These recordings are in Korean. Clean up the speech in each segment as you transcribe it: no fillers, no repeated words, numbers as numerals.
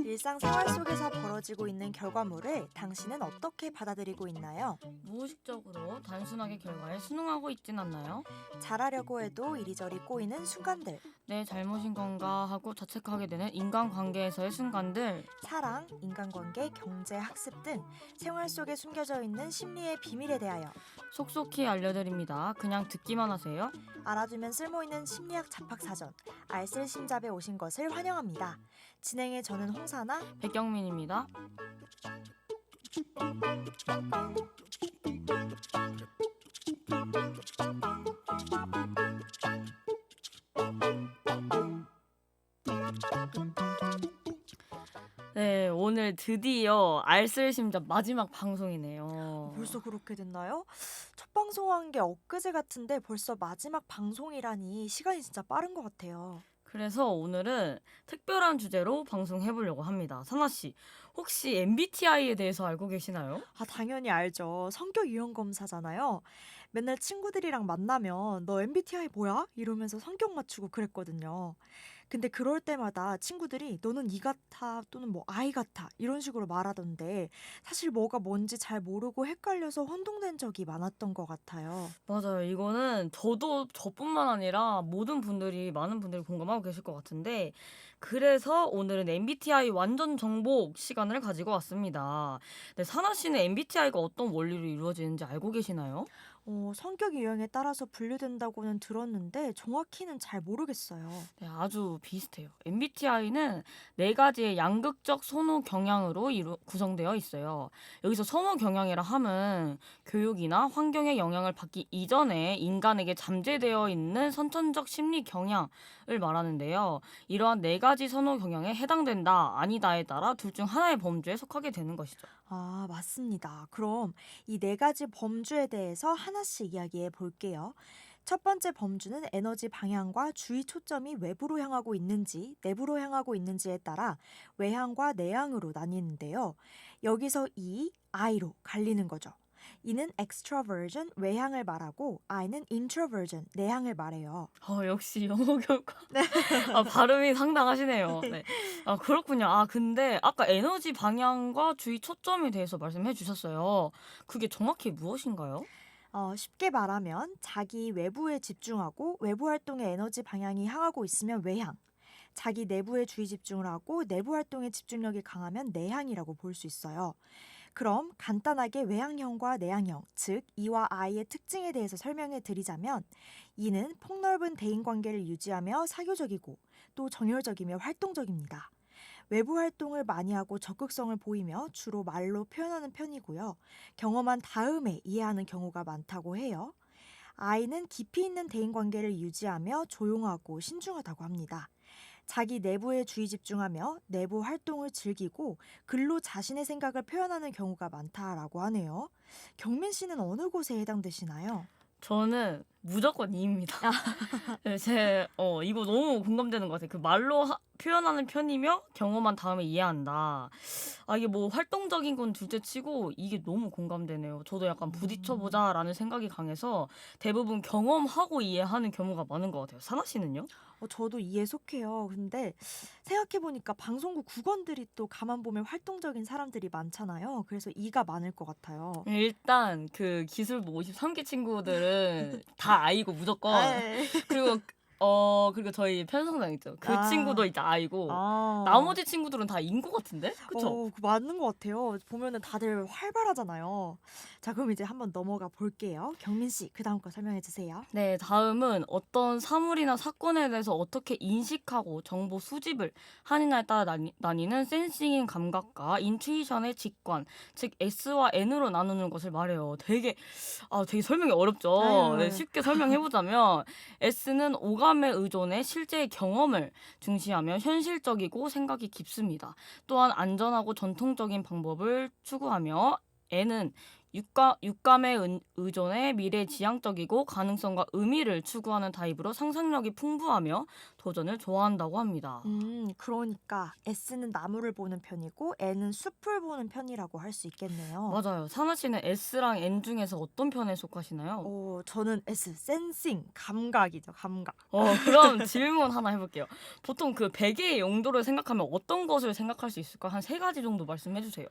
일상생활 속에서 벌어지고 있는 결과물을 당신은 어떻게 받아들이고 있나요? 무의식적으로 단순하게 결과에 순응하고 있진 않나요? 잘하려고 해도 이리저리 꼬이는 순간들, 내 잘못인 건가 하고 자책하게 되는 인간관계에서의 순간들. 사랑, 인간관계, 경제, 학습 등 생활 속에 숨겨져 있는 심리의 비밀에 대하여 속속히 알려드립니다. 그냥 듣기만 하세요. 알아두면 쓸모있는 심리학 잡학사전 알쓸심잡에 오신 것을 환영합니다. 진행의 저는 홍사나. 백경민입니다. 네, 오늘 드디어 알쓸심잡 마지막 방송이네요. 벌써 그렇게 됐나요? 첫 방송한 게 엊그제 같은데 벌써 마지막 방송이라니 시간이 진짜 빠른 것 같아요. 그래서 오늘은 특별한 주제로 방송해보려고 합니다. 사나씨, 혹시 MBTI에 대해서 알고 계시나요? 당연히 알죠. 성격 유형 검사잖아요. 맨날 친구들이랑 만나면 너 MBTI 뭐야? 이러면서 성격 맞추고 그랬거든요. 근데 그럴 때마다 친구들이 너는 E 같아 또는 뭐 I 같아 이런 식으로 말하던데 사실 뭐가 뭔지 잘 모르고 헷갈려서 혼동된 적이 많았던 것 같아요. 맞아요. 이거는 저뿐만 아니라 많은 분들이 공감하고 계실 것 같은데, 그래서 오늘은 MBTI 완전 정복 시간을 가지고 왔습니다. 네, 사나 씨는 MBTI가 어떤 원리로 이루어지는지 알고 계시나요? 성격 유형에 따라서 분류된다고는 들었는데 정확히는 잘 모르겠어요. 네, 아주 비슷해요. MBTI는 네 가지의 양극적 선호 경향으로 구성되어 있어요. 여기서 선호 경향이라 함은 교육이나 환경의 영향을 받기 이전에 인간에게 잠재되어 있는 선천적 심리 경향을 말하는데요. 이러한 네 가지 선호 경향에 해당된다, 아니다에 따라 둘 중 하나의 범주에 속하게 되는 것이죠. 맞습니다. 그럼 이 네 가지 범주에 대해서 하나씩 이야기해 볼게요. 첫 번째 범주는 에너지 방향과 주의 초점이 외부로 향하고 있는지, 내부로 향하고 있는지에 따라 외향과 내향으로 나뉘는데요. 여기서 E, I로 갈리는 거죠. E는 extroversion, 외향을 말하고 I는 introversion, 내향을 말해요. 역시 영어 교과. 발음이 상당하시네요. 네. 그렇군요. 근데 아까 에너지 방향과 주의 초점에 대해서 말씀해 주셨어요. 그게 정확히 무엇인가요? 쉽게 말하면 자기 외부에 집중하고 외부 활동에 에너지 방향이 향하고 있으면 외향, 자기 내부에 주의 집중을 하고 내부 활동에 집중력이 강하면 내향이라고 볼 수 있어요. 그럼 간단하게 외향형과 내향형, 즉 E와 I의 특징에 대해서 설명해 드리자면 E는 폭넓은 대인관계를 유지하며 사교적이고 또 정열적이며 활동적입니다. 외부 활동을 많이 하고 적극성을 보이며 주로 말로 표현하는 편이고요. 경험한 다음에 이해하는 경우가 많다고 해요. I는 깊이 있는 대인관계를 유지하며 조용하고 신중하다고 합니다. 자기 내부에 주의 집중하며 내부 활동을 즐기고 글로 자신의 생각을 표현하는 경우가 많다라고 하네요. 경민 씨는 어느 곳에 해당되시나요? 저는 무조건 E입니다. 네, 이거 너무 공감되는 것 같아요. 그 말로 표현하는 편이며 경험한 다음에 이해한다. 이게 뭐 활동적인 건 둘째 치고 이게 너무 공감되네요. 저도 약간 부딪혀보자라는 생각이 강해서 대부분 경험하고 이해하는 경우가 많은 것 같아요. 사나 씨는요? 저도 이에 속해요. 근데 생각해보니까 방송국 국원들이 또 가만 보면 활동적인 사람들이 많잖아요. 그래서 이가 많을 것 같아요. 일단 그 기술부 53기 친구들은 다 I고 무조건. 에이. 그리고 저희 편성장 있죠. 그 아. 친구도 이제 I고 아. 나머지 친구들은 다 E인 것 같은데? 그쵸? 맞는 것 같아요. 보면은 다들 활발하잖아요. 자, 그럼 이제 한번 넘어가 볼게요. 경민 씨, 그 다음 거 설명해 주세요. 네, 다음은 어떤 사물이나 사건에 대해서 어떻게 인식하고 정보 수집을 하느냐에 따라 나뉘는 센싱인 감각과 인투이션의 직관, 즉 S와 N으로 나누는 것을 말해요. 되게 설명이 어렵죠. 아유. 네, 쉽게 설명해보자면 S는 오감에 의존해 실제의 경험을 중시하며 현실적이고 생각이 깊습니다. 또한 안전하고 전통적인 방법을 추구하며 N은 육감에 의존해 미래 지향적이고 가능성과 의미를 추구하는 타입으로 상상력이 풍부하며 도전을 좋아한다고 합니다. 그러니까 S는 나무를 보는 편이고 N은 숲을 보는 편이라고 할 수 있겠네요. 맞아요. 사나 씨는 S랑 N 중에서 어떤 편에 속하시나요? 저는 S, 센싱, 감각이죠, 감각. 그럼 질문 하나 해볼게요. 보통 그 베개의 용도를 생각하면 어떤 것을 생각할 수 있을까? 한 세 가지 정도 말씀해 주세요.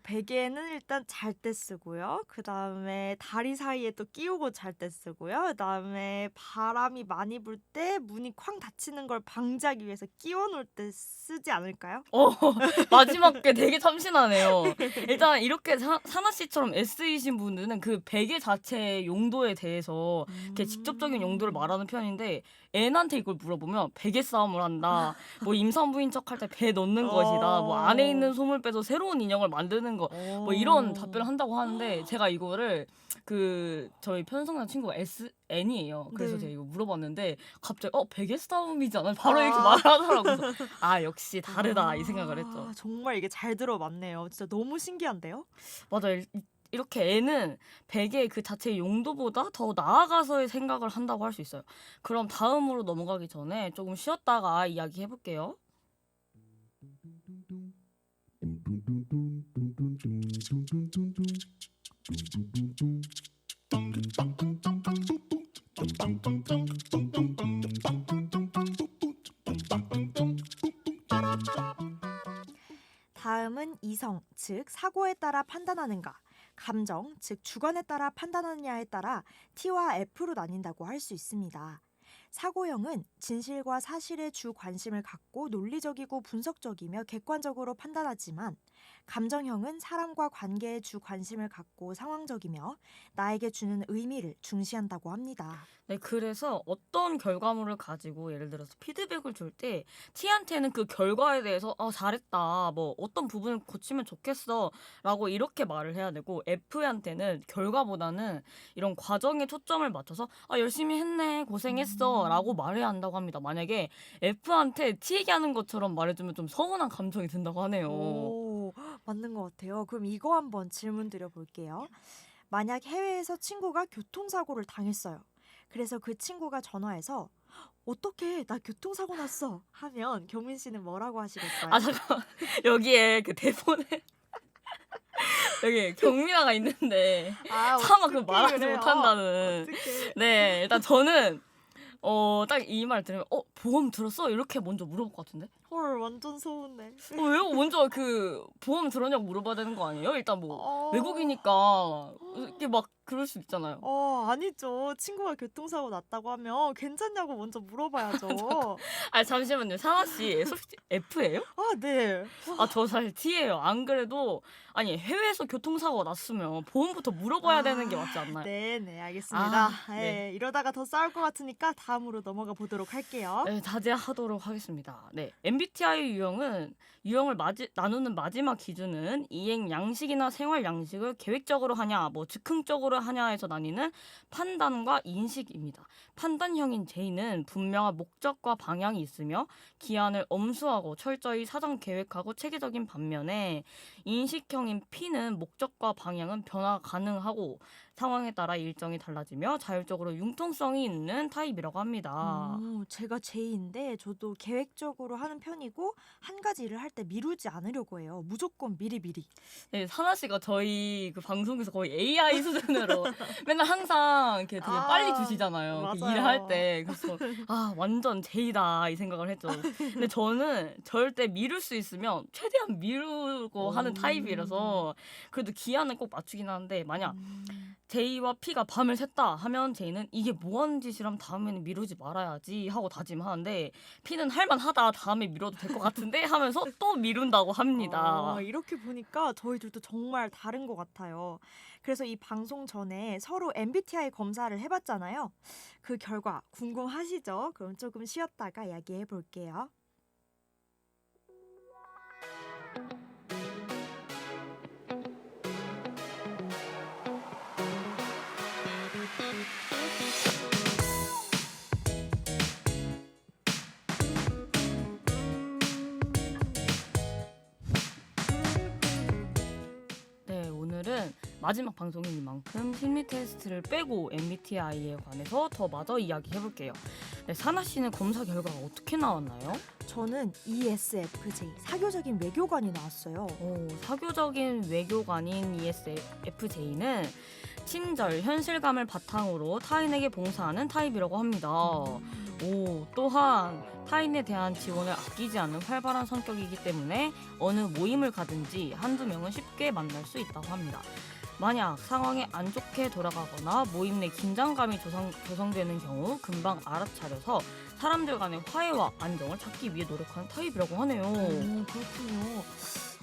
베개는 일단 잘 때 쓰고요. 그 다음에 다리 사이에 또 끼우고 잘 때 쓰고요. 그 다음에 바람이 많이 불 때 문이 쾅 닫히는 걸 방지하기 위해서 끼워 놓을 때 쓰지 않을까요? 마지막 게 되게 참신하네요. 일단 이렇게 사나 씨처럼 S이신 분들은 그 베개 자체의 용도에 대해서 이렇게 직접적인 용도를 말하는 편인데 N한테 이걸 물어보면 베개 싸움을 한다. 뭐 임산부인 척할 때 배 넣는 것이다. 뭐 안에 있는 솜을 빼서 새로운 인형을 만드는 거. 뭐 이런 답변을 한다고 하는데 제가 이거를 그 저희 편성한 친구가 SN이에요. 그래서 네. 제가 이거 물어봤는데 갑자기 베개 싸움이잖아. 바로 이렇게 아. 말하더라고요. 그래서 역시 다르다 이 생각을 했죠. 정말 이게 잘 들어맞네요. 진짜 너무 신기한데요? 맞아요. 이렇게 애는 베개 그 자체의 용도보다 더 나아가서의 생각을 한다고 할 수 있어요. 그럼 다음으로 넘어가기 전에 조금 쉬었다가 이야기해 볼게요. 다음은 이성, 즉 사고에 따라 판단하는가, 감정, 즉 주관에 따라 판단하느냐에 따라 T와 F로 나뉜다고 할 수 있습니다. 사고형은 진실과 사실에 주 관심을 갖고 논리적이고 분석적이며 객관적으로 판단하지만, 감정형은 사람과 관계에 주 관심을 갖고 상황적이며 나에게 주는 의미를 중시한다고 합니다. 네, 그래서 어떤 결과물을 가지고 예를 들어서 피드백을 줄 때 T한테는 그 결과에 대해서 잘했다, 뭐 어떤 부분을 고치면 좋겠어 라고 이렇게 말을 해야 되고 F한테는 결과보다는 이런 과정에 초점을 맞춰서 열심히 했네, 고생했어 라고 말해야 한다고 합니다. 만약에 F한테 T 얘기하는 것처럼 말해주면 좀 서운한 감정이 든다고 하네요. 맞는 것 같아요. 그럼 이거 한번 질문 드려볼게요. 만약 해외에서 친구가 교통사고를 당했어요. 그래서 그 친구가 전화해서 어떡해, 나 교통사고 났어 하면 경민 씨는 뭐라고 하시겠어요? 잠깐만. 여기에 그 대본에 여기 경민아가 있는데 차마 그 말하지 못한다는. 어떡해. 네, 일단 저는 딱 이 말 들으면 보험 들었어? 이렇게 먼저 물어볼 것 같은데. 헐, 완전 서운해. 왜요? 먼저 그 보험 들었냐고 물어봐야 되는 거 아니에요? 일단 뭐 어... 외국이니까 이렇게 막 그럴 수 있잖아요. 아니죠. 친구가 교통사고 났다고 하면 괜찮냐고 먼저 물어봐야죠. 잠시만요. 사나 씨 솔직히 F예요? 네. 저 사실 T예요. 안 그래도 해외에서 교통사고가 났으면 보험부터 물어봐야 되는 게 맞지 않나요? 네, 알겠습니다. 네. 이러다가 더 싸울 것 같으니까 다음으로 넘어가 보도록 할게요. 네, 자제하도록 하겠습니다. 네, MBTI 유형을 나누는 마지막 기준은 이행 양식이나 생활 양식을 계획적으로 하냐, 뭐 즉흥적으로 하냐에서 나뉘는 판단과 인식입니다. 판단형인 J는 분명한 목적과 방향이 있으며 기한을 엄수하고 철저히 사전 계획하고 체계적인 반면에 인식형인 P는 목적과 방향은 변화 가능하고 상황에 따라 일정이 달라지며 자율적으로 융통성이 있는 타입이라고 합니다. 제가 J인데 저도 계획적으로 하는 편이고 한 가지 일을 할 때 미루지 않으려고 해요. 무조건 미리. 네, 사나 씨가 저희 그 방송에서 거의 AI 수준으로 맨날 항상 이렇게 되게 빨리 주시잖아요. 그 맞아요. 일을 할 때. 그래서 완전 J다 이 생각을 했죠. 근데 저는 절대 미룰 수 있으면 최대한 미루고 하는 타입이라서 그래도 기한은 꼭 맞추긴 하는데 만약 J와 P가 밤을 샜다 하면 J는 이게 뭐 하는 짓이라면 다음에는 미루지 말아야지 하고 다짐하는데 P는 할만하다, 다음에 미뤄도 될 것 같은데 하면서 또 미룬다고 합니다. 이렇게 보니까 저희들도 정말 다른 것 같아요. 그래서 이 방송 전에 서로 MBTI 검사를 해봤잖아요. 그 결과 궁금하시죠? 그럼 조금 쉬었다가 이야기해 볼게요. 네, 오늘은 마지막 방송이니만큼 심리 테스트를 빼고 MBTI에 관해서 더 마저 이야기해볼게요. 네, 사나 씨는 검사 결과가 어떻게 나왔나요? 저는 ESFJ, 사교적인 외교관이 나왔어요. 사교적인 외교관인 ESFJ는 친절, 현실감을 바탕으로 타인에게 봉사하는 타입이라고 합니다. 또한 타인에 대한 지원을 아끼지 않는 활발한 성격이기 때문에 어느 모임을 가든지 한두 명은 쉽게 만날 수 있다고 합니다. 만약 상황이 안 좋게 돌아가거나 모임 내 긴장감이 조성되는 경우 금방 알아차려서 사람들 간의 화해와 안정을 찾기 위해 노력하는 타입이라고 하네요. 그렇군요.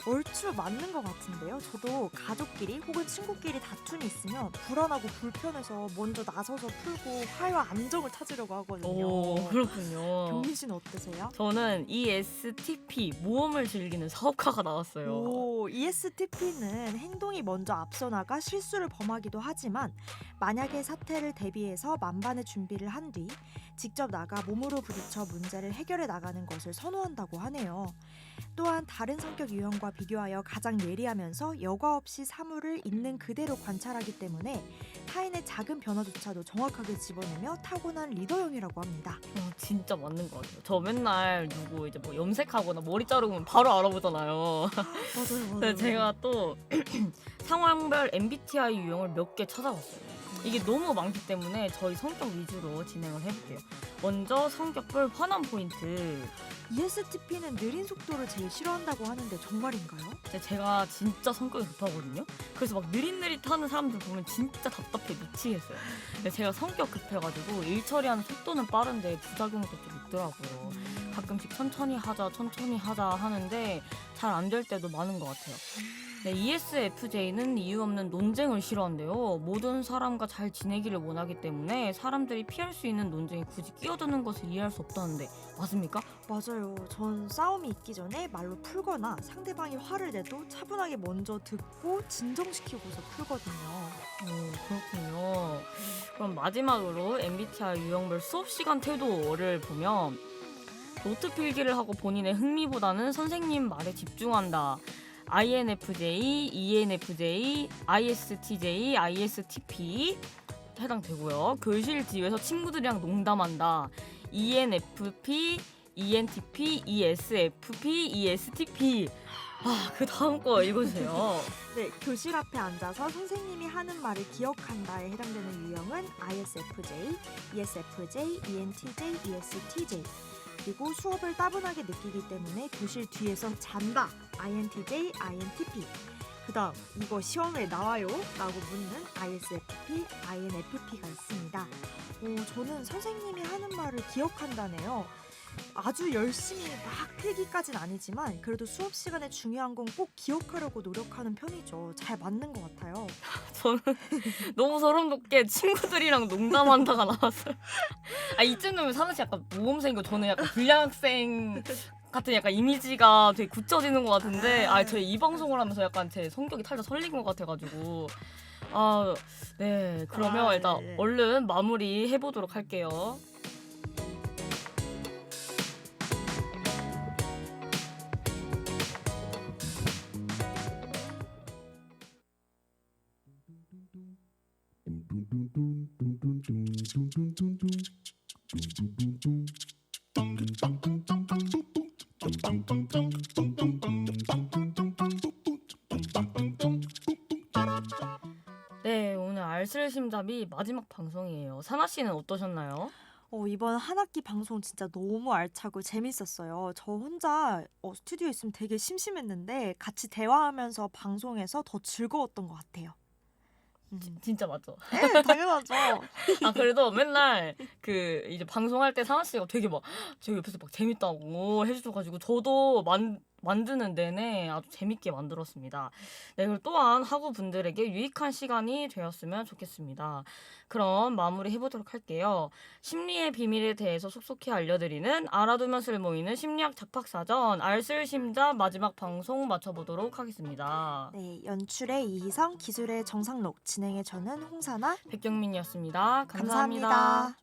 얼추 맞는 것 같은데요. 저도 가족끼리 혹은 친구끼리 다툼이 있으면 불안하고 불편해서 먼저 나서서 풀고 화해와 안정을 찾으려고 하거든요. 그렇군요. 경민 씨는 어떠세요? 저는 ESTP, 모험을 즐기는 사업가가 나왔어요. ESTP는 행동이 먼저 앞서 나가 실수를 범하기도 하지만 만약의 사태를 대비해서 만반의 준비를 한 뒤 직접 나가 몸으로 부딪혀 문제를 해결해 나가는 것을 선호한다고 하네요. 또한 다른 성격 유형과 비교하여 가장 예리하면서 여과 없이 사물을 있는 그대로 관찰하기 때문에 타인의 작은 변화조차도 정확하게 집어내며 타고난 리더형이라고 합니다. 진짜 맞는 것 같아요. 저 맨날 누구 이제 뭐 염색하거나 머리 자르면 바로 알아보잖아요. 맞아요. 근데 제가 또 상황별 MBTI 유형을 몇 개 찾아봤어요. 이게 너무 많기 때문에 저희 성격 위주로 진행을 해볼게요. 먼저 성격별 화난 포인트. ESTP는 느린 속도를 제일 싫어한다고 하는데 정말인가요? 제가 진짜 성격이 급하거든요. 그래서 막 느릿느릿하는 사람들 보면 진짜 답답해 미치겠어요. 근데 제가 성격 급해가지고 일 처리하는 속도는 빠른데 부작용도 좀 있더라고요. 가끔씩 천천히 하자 하는데 잘 안 될 때도 많은 것 같아요. 네, ESFJ는 이유 없는 논쟁을 싫어한대요. 모든 사람과 잘 지내기를 원하기 때문에 사람들이 피할 수 있는 논쟁에 굳이 끼어드는 것을 이해할 수 없다는데 맞습니까? 맞아요. 전 싸움이 있기 전에 말로 풀거나 상대방이 화를 내도 차분하게 먼저 듣고 진정시키고서 풀거든요. 그렇군요. 그럼 마지막으로 MBTI 유형별 수업 시간 태도를 보면 노트 필기를 하고 본인의 흥미보다는 선생님 말에 집중한다. INFJ, ENFJ, ISTJ, ISTP 해당되고요. 교실 뒤에서 친구들이랑 농담한다. ENFP, ENTP, ESFP, ESTP. 그 다음 거 읽어주세요. 네, 교실 앞에 앉아서 선생님이 하는 말을 기억한다에 해당되는 유형은 ISFJ, ESFJ, ENTJ, ESTJ. 그리고 수업을 따분하게 느끼기 때문에 교실 뒤에서 잔다. INTJ, INTP. 그다음 이거 시험에 나와요? 라고 묻는 ISFP, INFP가 있습니다. 저는 선생님이 하는 말을 기억한다네요. 아주 열심히 막 필기까진 아니지만 그래도 수업 시간에 중요한 건 꼭 기억하려고 노력하는 편이죠. 잘 맞는 것 같아요. 저는 너무 소름 돋게 친구들이랑 농담한다가 나왔어요. 이쯤 되면 사는 씨 약간 모범생이고 저는 약간 불량 학생 같은 약간 이미지가 되게 굳혀지는 것 같은데 저희 이 방송을 하면서 약간 제 성격이 살짝 설린 것 같아가지고 네 그러면 일단 네. 얼른 마무리 해보도록 할게요. 네, 오늘 알쓸심잡이 마지막 방송이에요. 사나 씨는 어떠셨나요? 이번 한 학기 방송 진짜 너무 알차고 재밌었어요. 저 혼자 스튜디오에 있으면 되게 심심했는데 같이 대화하면서 방송해서 더 즐거웠던 것 같아요. 진짜 맞죠? 네, 당연하죠. 그래도 맨날 그 이제 방송할 때 사나 씨가 되게 막 제 옆에서 막 재밌다고 해주셔가지고 저도 만드는 내내 아주 재밌게 만들었습니다. 네, 그리고 또한 학우분들에게 유익한 시간이 되었으면 좋겠습니다. 그럼 마무리 해보도록 할게요. 심리의 비밀에 대해서 속속히 알려드리는 알아두면 쓸모있는 심리학 잡학사전 알쓸심잡 마지막 방송 마쳐보도록 하겠습니다. 네, 연출의 이희성, 기술의 정상록, 진행의 저는 홍사나. 백경민이었습니다. 감사합니다. 감사합니다.